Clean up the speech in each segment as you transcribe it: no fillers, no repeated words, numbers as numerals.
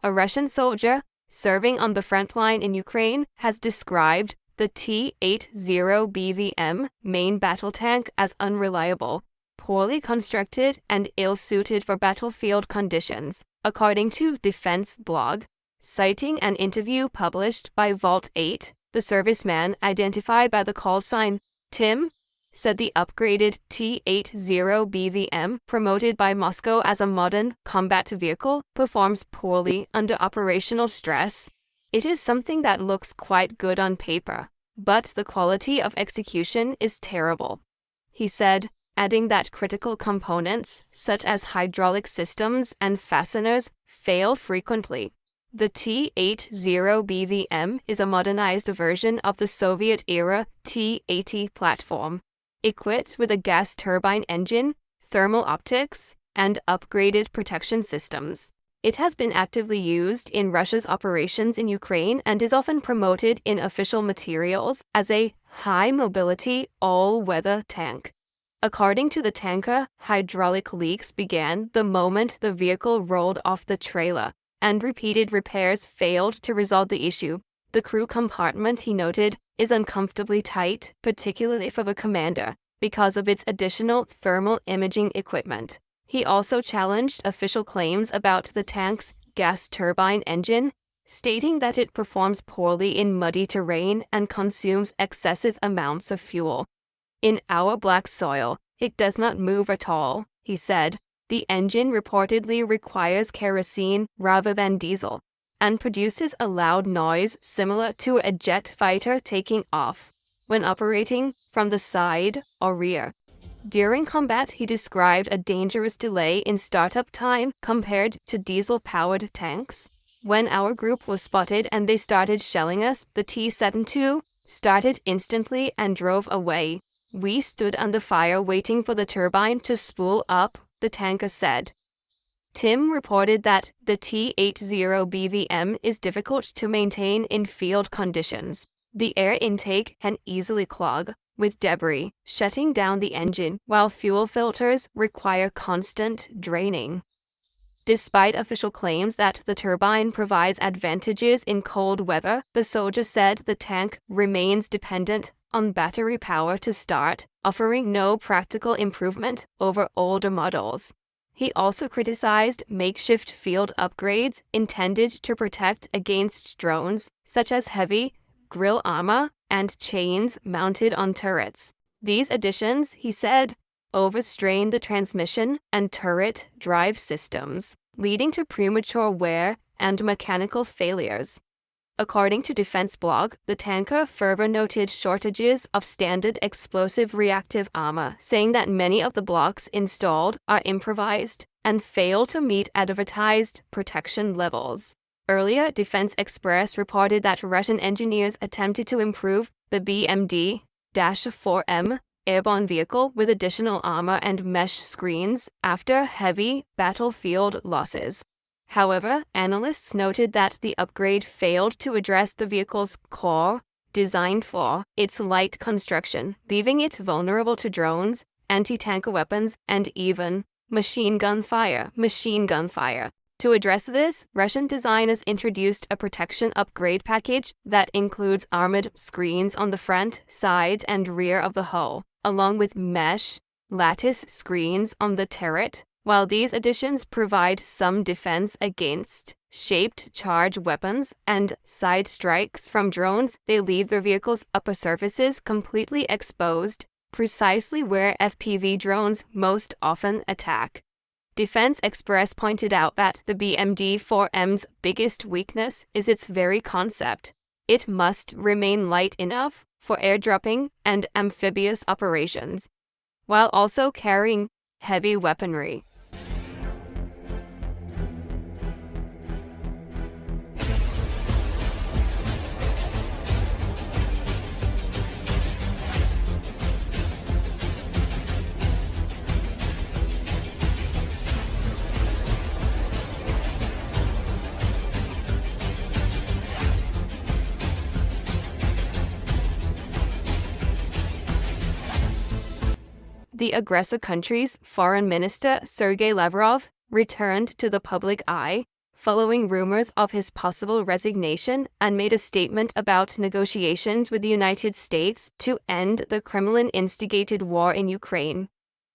A Russian soldier serving on the front line in Ukraine has described the T-80 main battle tank as unreliable, poorly constructed, and ill-suited for battlefield conditions, according to Defense Blog. Citing an interview published by Vault 8, the serviceman, identified by the call sign Tim, said the upgraded T-80, promoted by Moscow as a modern combat vehicle, performs poorly under operational stress. It is something that looks quite good on paper, but the quality of execution is terrible, he said, adding that critical components, such as hydraulic systems and fasteners, fail frequently. The T-80 is a modernized version of the Soviet-era T-80 platform, equipped with a gas turbine engine, thermal optics, and upgraded protection systems. It has been actively used in Russia's operations in Ukraine and is often promoted in official materials as a high-mobility, all-weather tank. According to the tanker, hydraulic leaks began the moment the vehicle rolled off the trailer, and repeated repairs failed to resolve the issue. The crew compartment, he noted, is uncomfortably tight, particularly for the commander, because of its additional thermal imaging equipment. He also challenged official claims about the tank's gas turbine engine, stating that it performs poorly in muddy terrain and consumes excessive amounts of fuel. In our black soil, it does not move at all, he said. The engine reportedly requires kerosene rather than diesel, and produces a loud noise similar to a jet fighter taking off when operating from the side or rear. During combat, he described a dangerous delay in startup time compared to diesel-powered tanks. When our group was spotted and they started shelling us, the T-72 started instantly and drove away. We stood under fire waiting for the turbine to spool up, the tanker said. Tim reported that the T-80 is difficult to maintain in field conditions. The air intake can easily clog with debris, shutting down the engine, while fuel filters require constant draining. Despite official claims that the turbine provides advantages in cold weather, the soldier said the tank remains dependent on battery power to start, offering no practical improvement over older models. He also criticized makeshift field upgrades intended to protect against drones, such as heavy grille armor and chains mounted on turrets. These additions, he said, overstrain the transmission and turret drive systems, leading to premature wear and mechanical failures. According to Defense Blog, the tanker further noted shortages of standard explosive reactive armor, saying that many of the blocks installed are improvised and fail to meet advertised protection levels. Earlier, Defense Express reported that Russian engineers attempted to improve the BMD-4M airborne vehicle with additional armor and mesh screens after heavy battlefield losses. However, analysts noted that the upgrade failed to address the vehicle's core design flaw, its light construction, leaving it vulnerable to drones, anti-tanker weapons, and even machine gun fire. To address this, Russian designers introduced a protection upgrade package that includes armored screens on the front, sides, and rear of the hull, along with mesh, lattice screens on the turret. While these additions provide some defense against shaped charge weapons and side strikes from drones, they leave their vehicle's upper surfaces completely exposed, precisely where FPV drones most often attack. Defense Express pointed out that the BMD-4M's biggest weakness is its very concept. It must remain light enough for airdropping and amphibious operations, while also carrying heavy weaponry. The aggressor country's foreign minister, Sergei Lavrov, returned to the public eye following rumors of his possible resignation, and made a statement about negotiations with the United States to end the Kremlin-instigated war in Ukraine.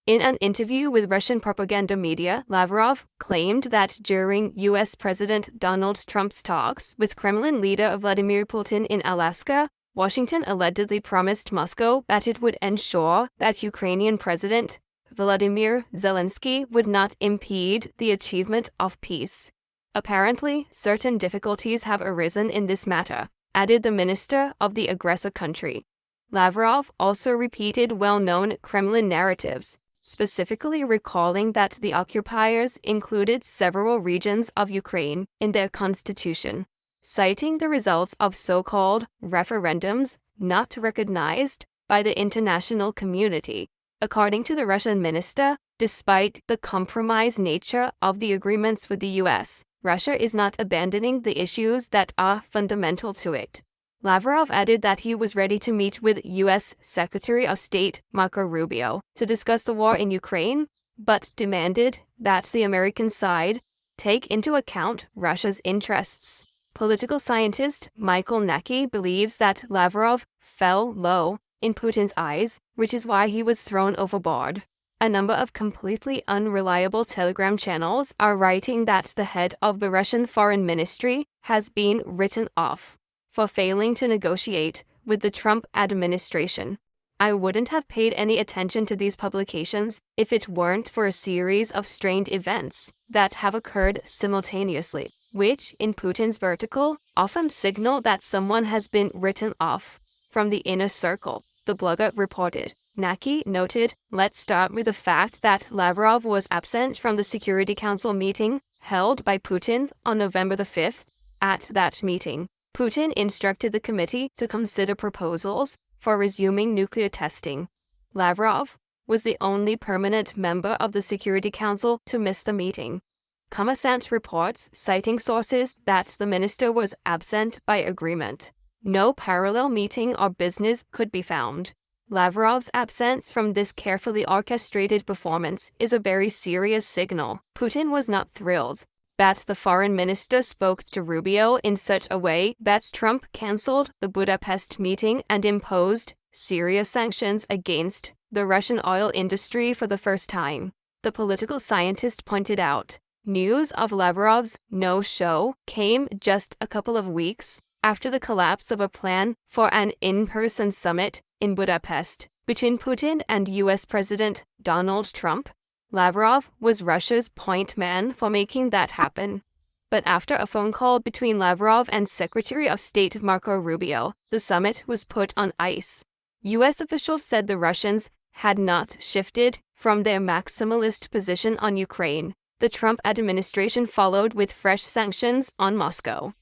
In an interview with Russian propaganda media, Lavrov claimed that during U.S. President Donald Trump's talks with Kremlin leader Vladimir Putin in Alaska, Washington allegedly promised Moscow that it would ensure that Ukrainian President Volodymyr Zelensky would not impede the achievement of peace. Apparently, certain difficulties have arisen in this matter, added the minister of the aggressor country. Lavrov also repeated well-known Kremlin narratives, specifically recalling that the occupiers included several regions of Ukraine in their constitution, citing the results of so-called referendums not recognized by the international community. According to the Russian minister, despite the compromised nature of the agreements with the U.S., Russia is not abandoning the issues that are fundamental to it. Lavrov added that he was ready to meet with U.S. Secretary of State Marco Rubio to discuss the war in Ukraine, but demanded that the American side take into account Russia's interests. Political scientist Michael Nacky believes that Lavrov fell low in Putin's eyes, which is why he was thrown overboard. A number of completely unreliable Telegram channels are writing that the head of the Russian Foreign Ministry has been written off for failing to negotiate with the Trump administration. I wouldn't have paid any attention to these publications if it weren't for a series of strange events that have occurred simultaneously, which, in Putin's vertical, often signal that someone has been written off from the inner circle, the blogger reported. Nacky noted, "Let's start with the fact that Lavrov was absent from the Security Council meeting held by Putin on November the 5th. At that meeting, Putin instructed the committee to consider proposals for resuming nuclear testing. Lavrov was the only permanent member of the Security Council to miss the meeting." Kommersant reports, citing sources, that the minister was absent by agreement. No parallel meeting or business could be found. Lavrov's absence from this carefully orchestrated performance is a very serious signal. Putin was not thrilled that the foreign minister spoke to Rubio in such a way that Trump cancelled the Budapest meeting and imposed serious sanctions against the Russian oil industry for the first time. The political scientist pointed out, news of Lavrov's no-show came just a couple of weeks after the collapse of a plan for an in-person summit in Budapest between Putin and U.S. President Donald Trump. Lavrov was Russia's point man for making that happen. But after a phone call between Lavrov and Secretary of State Marco Rubio, the summit was put on ice. U.S. officials said the Russians had not shifted from their maximalist position on Ukraine. The Trump administration followed with fresh sanctions on Moscow.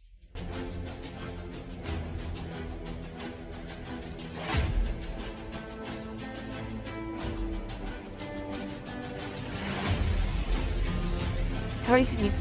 How are you?